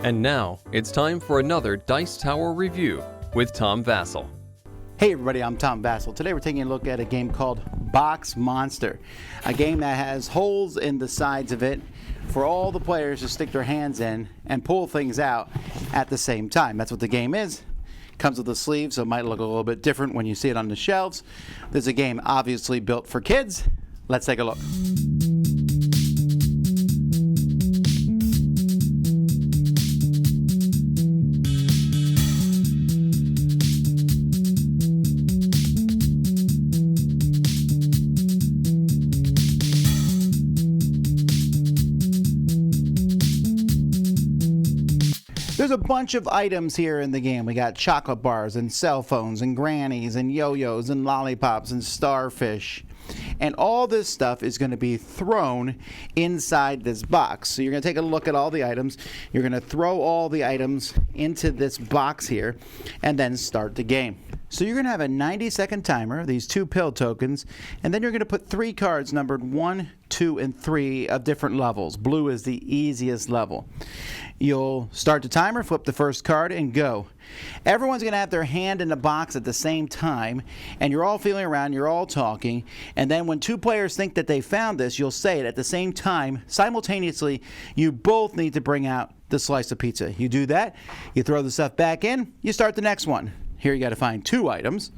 And now, it's time for another Dice Tower review with Tom Vasel. Hey everybody, I'm Tom Vasel. Today we're taking a look at a game called Box Monster. A game that has holes in the sides of it for all the players to stick their hands in and pull things out at the same time. That's what the game is. Comes with a sleeve, so it might look a little bit different when you see it on the shelves. This is a game obviously built for kids. Let's take a look. There's a bunch of items here in the game. We got chocolate bars and cell phones and grannies and yo-yos and lollipops and starfish. And all this stuff is going to be thrown inside this box. So you're going to take a look at all the items. You're going to throw all the items into this box here and then start the game. So you're going to have a 90-second timer, these 2 pill tokens, and then you're going to put 3 cards numbered 1, 2, and 3 of different levels. Blue is the easiest level. You'll start the timer, flip the first card, and go. Everyone's going to have their hand in the box at the same time, and you're all feeling around, you're all talking, and then when 2 players think that they found this, you'll say it at the same time. Simultaneously, you both need to bring out the slice of pizza. You do that, you throw the stuff back in, you start the next one. Here you got to find 2 items.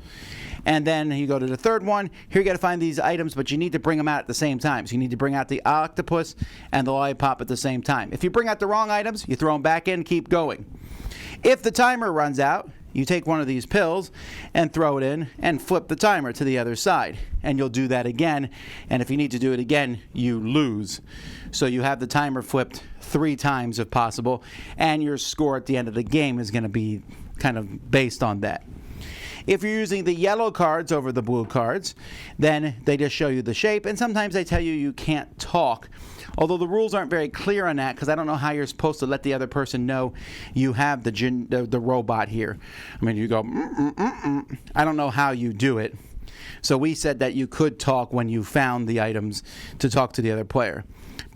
And then you go to the third one. Here you got to find these items, but you need to bring them out at the same time. So you need to bring out the octopus and the lollipop at the same time. If you bring out the wrong items, you throw them back in, keep going. If the timer runs out, you take one of these pills and throw it in and flip the timer to the other side. And you'll do that again. And if you need to do it again, you lose. So you have the timer flipped 3 times if possible. And your score at the end of the game is going to be kind of based on that. If you're using the yellow cards over the blue cards, then they just show you the shape, and sometimes they tell you you can't talk. Although the rules aren't very clear on that, because I don't know how you're supposed to let the other person know you have the robot here. I mean, you go, I don't know how you do it. So we said that you could talk when you found the items to talk to the other player.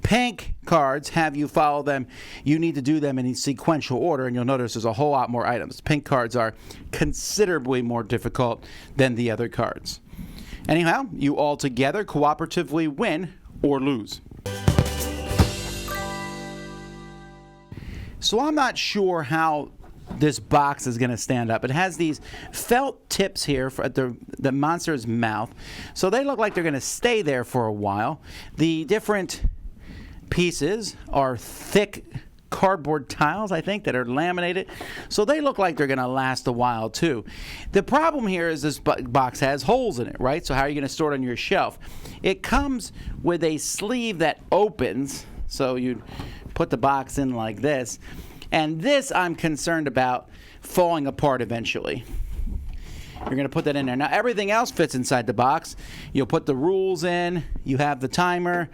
Pink cards have you follow them. You need to do them in sequential order, and you'll notice there's a whole lot more items. Pink cards are considerably more difficult than the other cards. Anyhow, you all together cooperatively win or lose. So I'm not sure how this box is going to stand up. It has these felt tips here for the monster's mouth, so they look like they're going to stay there for a while. The different pieces are thick cardboard tiles, I think, that are laminated, so they look like they're going to last a while too. The problem here is this box has holes in it, right? So how are you going to store it on your shelf? It comes with a sleeve that opens, so you put the box in like this, and this I'm concerned about falling apart eventually. You're going to put that in there. Now everything else fits inside the box. You'll put the rules in, you have the timer,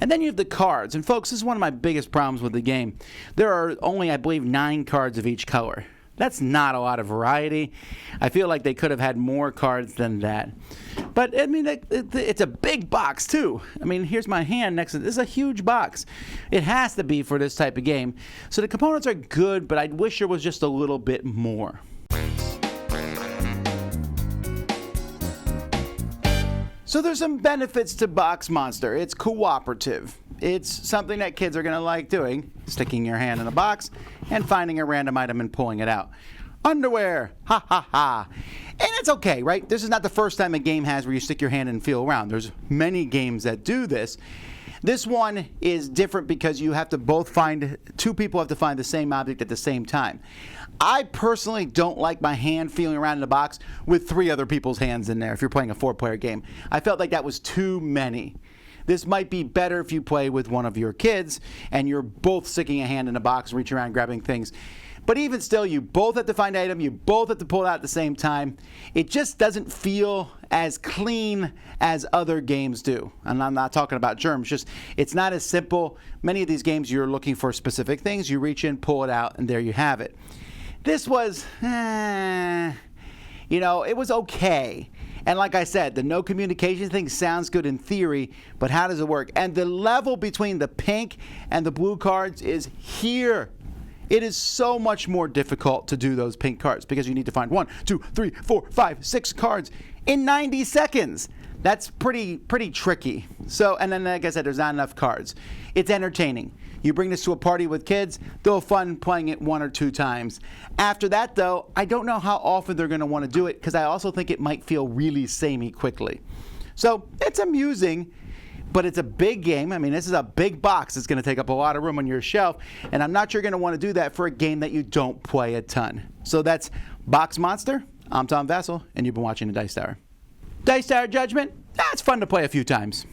and then you have the cards. And folks, this is one of my biggest problems with the game. There are only, I believe, 9 cards of each color. That's not a lot of variety. I feel like they could have had more cards than that. But, I mean, it's a big box, too. I mean, here's my hand next to this. This is a huge box. It has to be for this type of game. So the components are good, but I wish there was just a little bit more. So there's some benefits to Box Monster. It's cooperative. It's something that kids are going to like doing, sticking your hand in a box and finding a random item and pulling it out. Underwear, ha ha ha. And it's okay, right? This is not the first time a game has where you stick your hand and feel around. There's many games that do this. This one is different because you have to two people have to find the same object at the same time. I personally don't like my hand feeling around in the box with 3 other people's hands in there if you're playing a 4-player game. I felt like that was too many. This might be better if you play with one of your kids and you're both sticking a hand in a box, reaching around, grabbing things. But even still, you both have to find an item, you both have to pull it out at the same time. It just doesn't feel as clean as other games do. And I'm not talking about germs, just it's not as simple. Many of these games you're looking for specific things, you reach in, pull it out, and there you have it. This was, it was okay. And like I said, the no communication thing sounds good in theory, but how does it work? And the level between the pink and the blue cards is here. It is so much more difficult to do those pink cards because you need to find 1, 2, 3, 4, 5, 6 cards in 90 seconds. That's pretty tricky. So, and then like I said, there's not enough cards. It's entertaining. You bring this to a party with kids, they'll have fun playing it 1 or 2 times. After that, though, I don't know how often they're going to want to do it because I also think it might feel really samey quickly. So, it's amusing, but it's a big game. I mean, this is a big box. It's going to take up a lot of room on your shelf, and I'm not sure you're going to want to do that for a game that you don't play a ton. So that's Box Monster. I'm Tom Vasel, and you've been watching the Dice Tower. Dice Tower Judgment, that's fun to play a few times.